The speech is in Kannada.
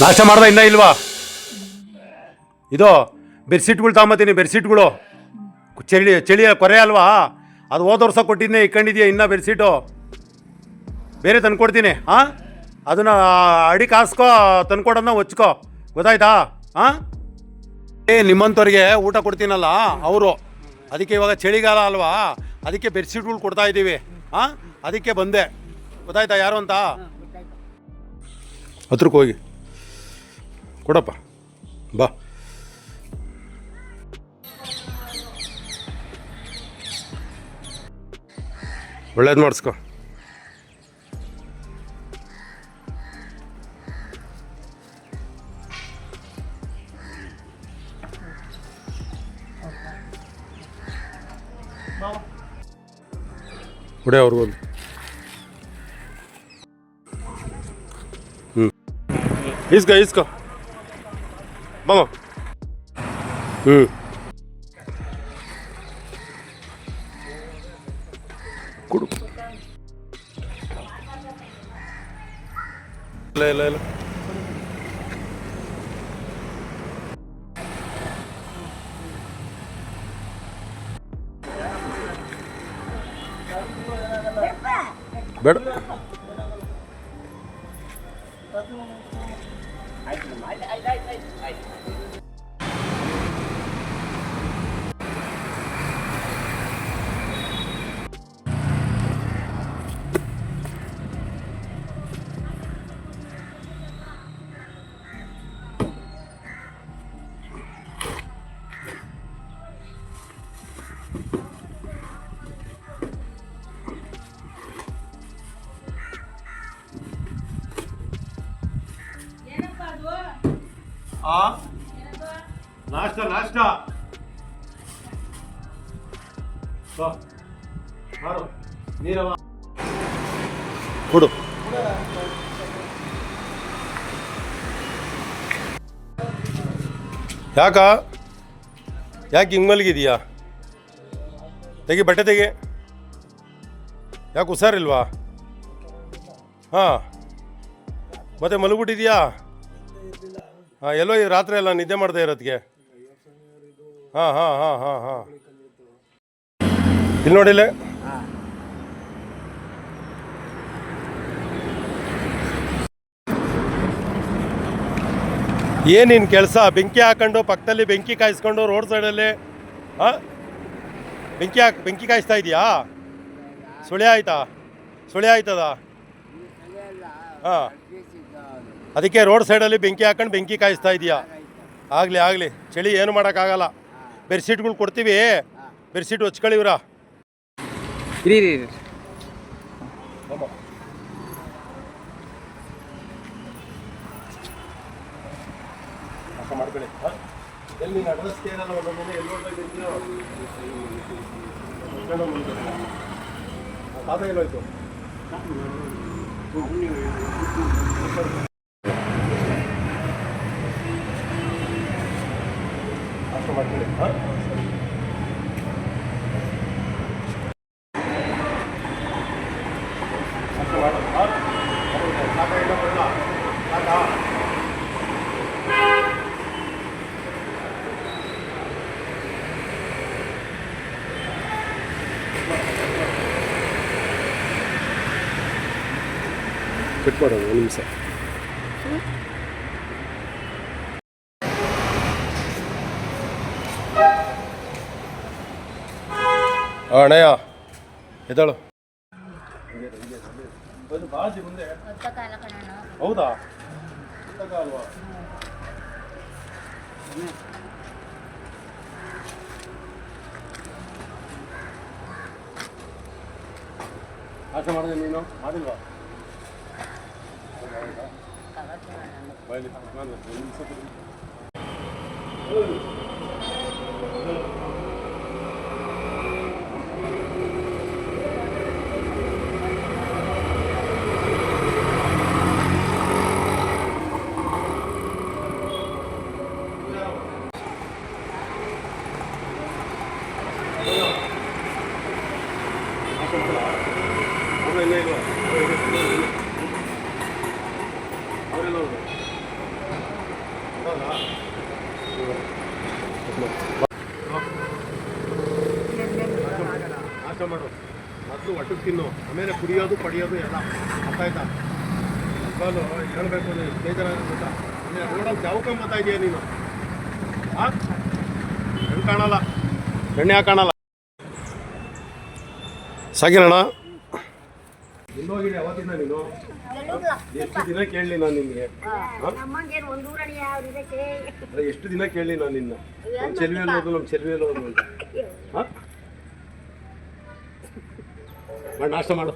ನಾಷ್ಟ ಮಾಡ್ದೆ ಇನ್ನೂ ಇಲ್ವಾ? ಇದು ಬೆಡ್ಶೀಟ್ಗಳು ತಗೊಂಬತ್ತೀನಿ, ಬೆಡ್ಶೀಟ್ಗಳು ಚಳಿ ಕೊರೆ ಅಲ್ವಾ, ಅದು ಹೋದ ವರ್ಷ ಕೊಟ್ಟಿದ್ದೆ, ಇಟ್ಕೊಂಡಿದ್ಯಾ ಇನ್ನೂ ಬೆಡ್ಶೀಟು? ಬೇರೆ ತಂದ್ಕೊಡ್ತೀನಿ. ಹಾಂ, ಅದನ್ನು ಅಡಿಗೆ ಹಾಸ್ಕೋ, ತಂದ್ಕೊಡೋದನ್ನ ಹೊಚ್ಕೋ, ಗೊತ್ತಾಯ್ತಾ? ಹಾಂ, ನಿಮ್ಮಂಥವ್ರಿಗೆ ಊಟ ಕೊಡ್ತೀನಲ್ಲ ಅವರು, ಅದಕ್ಕೆ ಇವಾಗ ಚಳಿಗಾಲ ಅಲ್ವಾ, ಅದಕ್ಕೆ ಬೆಡ್ಶೀಟ್ಗಳು ಕೊಡ್ತಾ ಇದ್ದೀವಿ. ಹಾಂ, ಅದಕ್ಕೆ ಬಂದೆ, ಗೊತ್ತಾಯ್ತಾ ಯಾರು ಅಂತ? ಹತ್ರಕ್ಕೆ ಹೋಗಿ ಕೊಡಪ್ಪ, ಬಾ. ಒಳ್ಳೇದು ಮಾಡಿಸ್ಕೊ. ಹೊಡೆ ಅವ್ರಿಗೂ ಒಂದು. ಇಸ್ಕೊ ಬಾಮ. ಕೊಡು. ಇಲ್ಲ ಬೇಡ. ನಾಷ್ಟ ಮಾಡು, ನೀರವ ಕೊಡು. ಯಾಕೆ ಹಿಂಗೆ ಮಲಗಿದೀಯಾ? ತೆಗಿ, ಬಟ್ಟೆ ತೆಗಿ. ಯಾಕೆ ಹುಷಾರಿಲ್ವಾ? ಹಾಂ, ಮತ್ತೆ ಮಲಗ್ಬಿಟ್ಟಿದ್ಯಾ? ಹಾಂ, ಎಲ್ಲೋ ಈ ರಾತ್ರಿ ಎಲ್ಲ ನಿದ್ದೆ ಮಾಡ್ತಾ ಇರೋದಕ್ಕೆ? ಹಾಂ ಇಲ್ಲಿ ನೋಡಿಲ್ಲ. ಏನು ನಿನ್ನ ಕೆಲಸ? ಬೆಂಕಿ ಹಾಕೊಂಡು ಪಕ್ಕದಲ್ಲಿ ಬೆಂಕಿ ಕಾಯಿಸ್ಕೊಂಡು ರೋಡ್ ಸೈಡಲ್ಲಿ ಹಾಂ ಬೆಂಕಿ ಕಾಯಿಸ್ತಾ ಇದೆಯಾ? ಸುಳಿ ಆಯ್ತದ? ಹಾಂ, ಅದಕ್ಕೆ ರೋಡ್ ಸೈಡಲ್ಲಿ ಬೆಂಕಿ ಹಾಕೊಂಡು ಬೆಂಕಿ ಕಾಯಿಸ್ತಾ ಇದೆಯಾ? ಆಗಲಿ, ಚಳಿ ಏನು ಮಾಡೋಕ್ಕಾಗಲ್ಲ. ಬೆಡ್ಶೀಟ್ಗಳು ಕೊಡ್ತೀವಿ, ಬೆಡ್ಶೀಟ್ ಹೊಚ್ಕೊಳ್ಳಿವ್ರ. ಮಾಡ್ಕೊಳ್ಳಿ. ಎಲ್ಲಿ ಅಡ್ರೆಸ್ ಕೇಳಲ್ಲ, ಒಂದೊಂದೇ ಎಲ್ಲೋಯ್ತು? ಮಾಡ್ಕೊಳ್ಳಿ. ಬಿಟ್ಕೊಡೋದು ಒಂದು ನಿಮಿಷ. ಅಣ್ಣಯ್ಯ ಎದ್ದಾಳು. ಹೌದಾ? ಅಲ್ವಾ? ಆಟ ಮಾಡಿದೆ ನೀನು? ಮಾಡಿಲ್ವಾ? ನಾಶ ಮಾಡು, ಮೊದಲು ಒಟ್ಟಿಗೆ ತಿನ್ನು, ಆಮೇಲೆ ಕುಡಿಯೋದು ಪಡಿಯೋದು ಎಲ್ಲ. ಅರ್ಥ ಆಯ್ತಾ? ಇವಾಗಲೂ ಹೇಳ್ಬೇಕು ನೀನು ಬೇಜಾರಾಗುತ್ತೆ. ರೋಡಲ್ಲಿ ಜಾವುಕೊಂಬತ್ತಾ ಇದೆಯಾ ನೀನು? ಹಾಂ, ಹೆಣ್ಣು ಕಾಣಲ್ಲ, ಬೆಣ್ಣೆ ಯಾಕೆ ಕಾಣಲ್ಲ? ಸಾಗಿರೋಣ ಇನ್ನೋಗಿದೆ ಅವತ್ತಿನ ನೀನು ಎಷ್ಟು ದಿನ ಕೇಳಲಿ ನಾನು ನಿಮಗೆ? ಎಷ್ಟು ದಿನ ಕೇಳಲಿ ನಾನು ನಿನ್ನ? ನಮ್ಮ ಚೆಲುವೆಯಲ್ಲಿ ಹೋದ್ರು, ನಮ್ಮ ಚೆಲುವೆಯಲ್ಲಿ ಹೋದ್ರು ಅಂತ. ಹಾಂ, ಮಾಡಿ ನಾಷ್ಟ ಮಾಡು.